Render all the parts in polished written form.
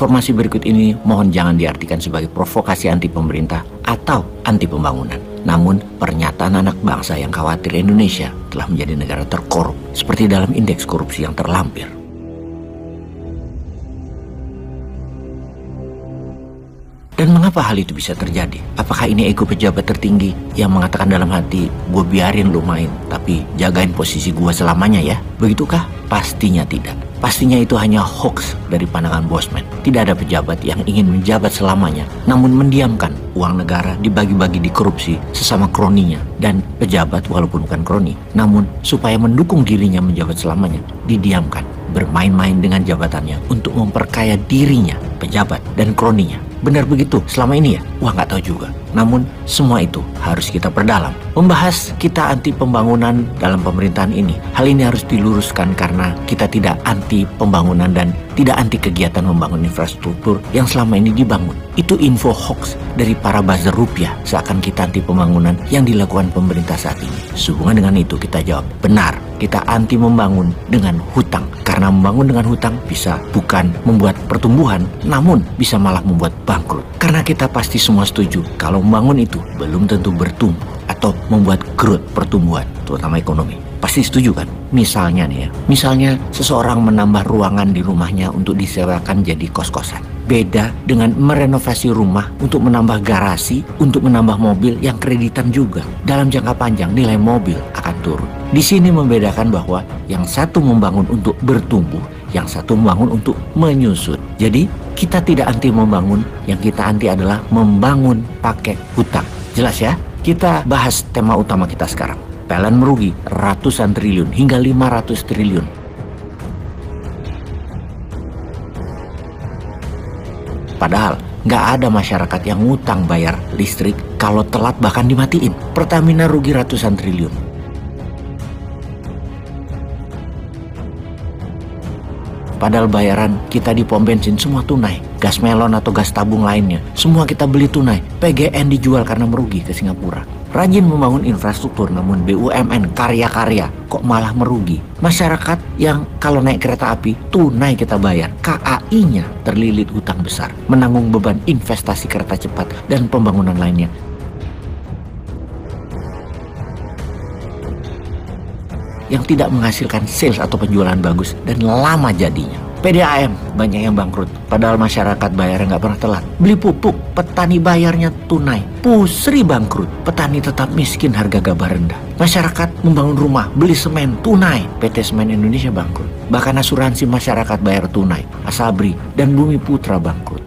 Informasi berikut ini mohon jangan diartikan sebagai provokasi anti pemerintah atau anti pembangunan. Namun, pernyataan anak bangsa yang khawatir Indonesia telah menjadi negara terkorup, seperti dalam indeks korupsi yang terlampir. Dan mengapa hal itu bisa terjadi? Apakah ini ego pejabat tertinggi yang mengatakan dalam hati, gue biarin lu main, tapi jagain posisi gue selamanya ya? Begitukah? Pastinya tidak. Pastinya itu hanya hoax dari pandangan Bosman. Tidak ada pejabat yang ingin menjabat selamanya, namun mendiamkan uang negara dibagi-bagi di korupsi sesama kroninya. Dan pejabat walaupun bukan kroni, namun supaya mendukung dirinya menjabat selamanya, didiamkan, bermain-main dengan jabatannya untuk memperkaya dirinya, pejabat dan kroninya. Benar begitu selama ini ya? Wah, nggak tahu juga. Namun semua itu harus kita perdalam. Membahas kita anti pembangunan dalam pemerintahan ini. Hal ini harus diluruskan karena kita tidak anti pembangunan dan tidak anti kegiatan membangun infrastruktur yang selama ini dibangun. Itu info hoax dari para buzzer rupiah seakan kita anti pembangunan yang dilakukan pemerintah saat ini. Sehubungan dengan itu kita jawab, benar, kita anti membangun dengan hutang. Karena membangun dengan hutang bisa bukan membuat pertumbuhan, namun bisa malah membuat bangkrut. Karena kita pasti semua setuju kalau membangun itu belum tentu bertumbuh atau membuat growth pertumbuhan, terutama ekonomi. Pasti setuju kan? Misalnya nih ya, misalnya seseorang menambah ruangan di rumahnya untuk disewakan jadi kos-kosan. Beda dengan merenovasi rumah untuk menambah garasi, untuk menambah mobil yang kreditan juga. Dalam jangka panjang nilai mobil akan turun. Di sini membedakan bahwa yang satu membangun untuk bertumbuh, yang satu membangun untuk menyusut. Jadi kita tidak anti membangun, yang kita anti adalah membangun pakai hutang. Jelas ya? Kita bahas tema utama kita sekarang. PLN merugi ratusan triliun hingga 500 triliun. Padahal nggak ada masyarakat yang ngutang bayar listrik kalau telat bahkan dimatiin. Pertamina rugi ratusan triliun. Padahal bayaran kita di pom bensin semua tunai. Gas melon atau gas tabung lainnya, semua kita beli tunai. PGN dijual karena merugi ke Singapura. Rajin membangun infrastruktur namun BUMN karya-karya kok malah merugi. Masyarakat yang kalau naik kereta api tunai kita bayar, KAI-nya terlilit hutang besar, menanggung beban investasi kereta cepat dan pembangunan lainnya. Yang tidak menghasilkan sales atau penjualan bagus dan lama jadinya. PDAM banyak yang bangkrut, padahal masyarakat bayarnya nggak pernah telat. Beli pupuk, petani bayarnya tunai. Pusri bangkrut, petani tetap miskin, harga gabah rendah. Masyarakat membangun rumah, beli semen tunai. PT Semen Indonesia bangkrut. Bahkan asuransi masyarakat bayar tunai. Asabri dan Bumi Putra bangkrut.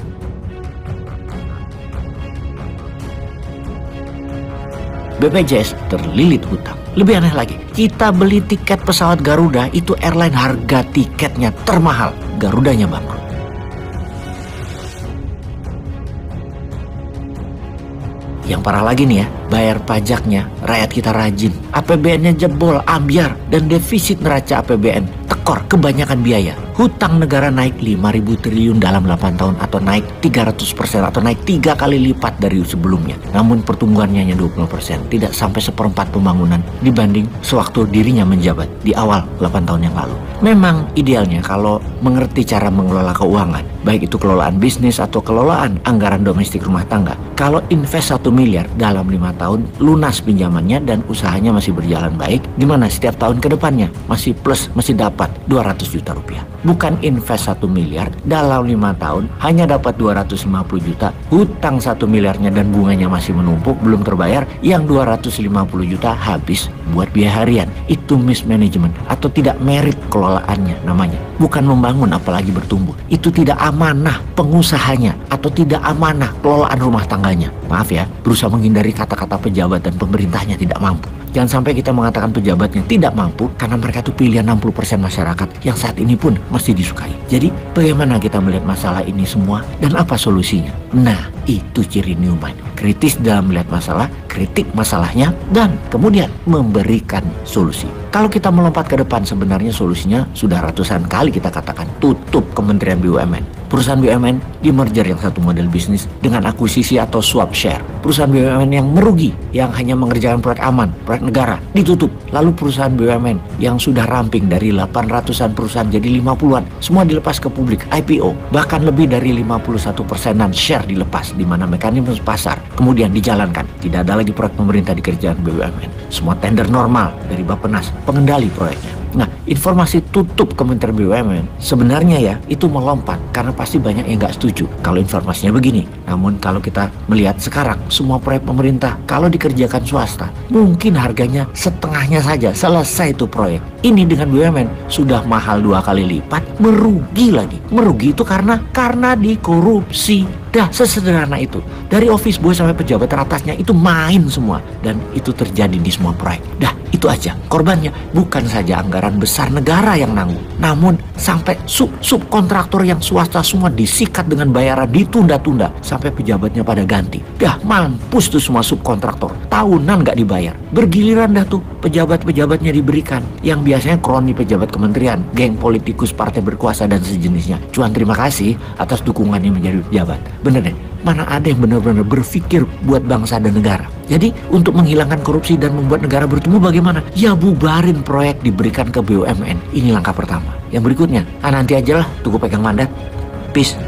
BPJS terlilit hutang. Lebih aneh lagi, kita beli tiket pesawat Garuda, itu airline harga tiketnya termahal, Garudanya bangkrut. Yang parah lagi nih ya, bayar pajaknya rakyat kita rajin, APBN-nya jebol, ambyar, dan defisit neraca APBN tekor kebanyakan biaya. Hutang negara naik 5.000 triliun dalam 8 tahun atau naik 300% atau naik 3 kali lipat dari sebelumnya. Namun pertumbuhannya hanya 20%, tidak sampai seperempat pembangunan dibanding sewaktu dirinya menjabat di awal 8 tahun yang lalu. Memang idealnya kalau mengerti cara mengelola keuangan, baik itu kelolaan bisnis atau kelolaan anggaran domestik rumah tangga. Kalau invest 1 miliar dalam 5 tahun, lunas pinjamannya dan usahanya masih berjalan baik, dimana setiap tahun ke depannya masih plus, masih dapat 200 juta rupiah. Bukan invest 1 miliar dalam 5 tahun hanya dapat 250 juta, hutang 1 miliarnya dan bunganya masih menumpuk belum terbayar, yang 250 juta habis buat biaya harian. Itu mismanagement atau tidak merit kelolaannya namanya. Bukan membangun apalagi bertumbuh. Itu tidak amanah pengusahanya atau tidak amanah kelolaan rumah tangganya. Maaf ya, berusaha menghindari kata-kata pejabat dan pemerintahnya tidak mampu. Jangan sampai kita mengatakan pejabatnya tidak mampu karena mereka itu pilihan 60% masyarakat yang saat ini pun masih disukai. Jadi bagaimana kita melihat masalah ini semua dan apa solusinya? Nah, itu ciri New Mind. kritis dalam melihat masalah, kritik masalahnya, dan kemudian memberikan solusi. Kalau kita melompat ke depan, sebenarnya solusinya sudah ratusan kali kita katakan, tutup Kementerian BUMN. Perusahaan BUMN di merger yang satu model bisnis dengan akuisisi atau swap share. Perusahaan BUMN yang merugi, yang hanya mengerjakan proyek aman, proyek negara, ditutup. Lalu perusahaan BUMN yang sudah ramping dari 800-an perusahaan jadi 50-an, semua dilepas ke publik, IPO. Bahkan lebih dari 51%-an share dilepas, di mana mekanisme pasar kemudian dijalankan. Tidak ada lagi proyek pemerintah dikerjakan BUMN. Semua tender normal dari Bappenas, pengendali proyeknya. Nah, informasi tutup Kementerian BUMN sebenarnya ya itu melompat karena pasti banyak yang nggak setuju kalau informasinya begini. Namun kalau kita melihat sekarang semua proyek pemerintah kalau dikerjakan swasta mungkin harganya setengahnya saja selesai itu proyek. Ini dengan BUMN sudah mahal 2 kali lipat, merugi lagi. Merugi itu karena dikorupsi. Dah sesederhana itu. Dari office boy sampai pejabat teratasnya itu main semua. Dan itu terjadi di semua proyek. Dah itu aja. Korbannya bukan saja anggaran besar negara yang nanggung. Namun sampai subkontraktor yang swasta semua disikat dengan bayaran ditunda-tunda. Sampai pejabatnya pada ganti. Dah mampus tuh semua subkontraktor. Tahunan gak dibayar. Bergiliran dah tuh pejabat-pejabatnya diberikan. Yang biasanya kroni pejabat kementerian. Geng politikus partai berkuasa dan sejenisnya. Cuan terima kasih atas dukungannya menjadi pejabat. Bener deh, mana ada yang benar-benar berpikir buat bangsa dan negara. Jadi untuk menghilangkan korupsi dan membuat negara bertumbuh bagaimana? Ya bubarin proyek diberikan ke BUMN. Ini langkah pertama. Yang berikutnya, nanti aja lah tunggu pegang mandat. Peace.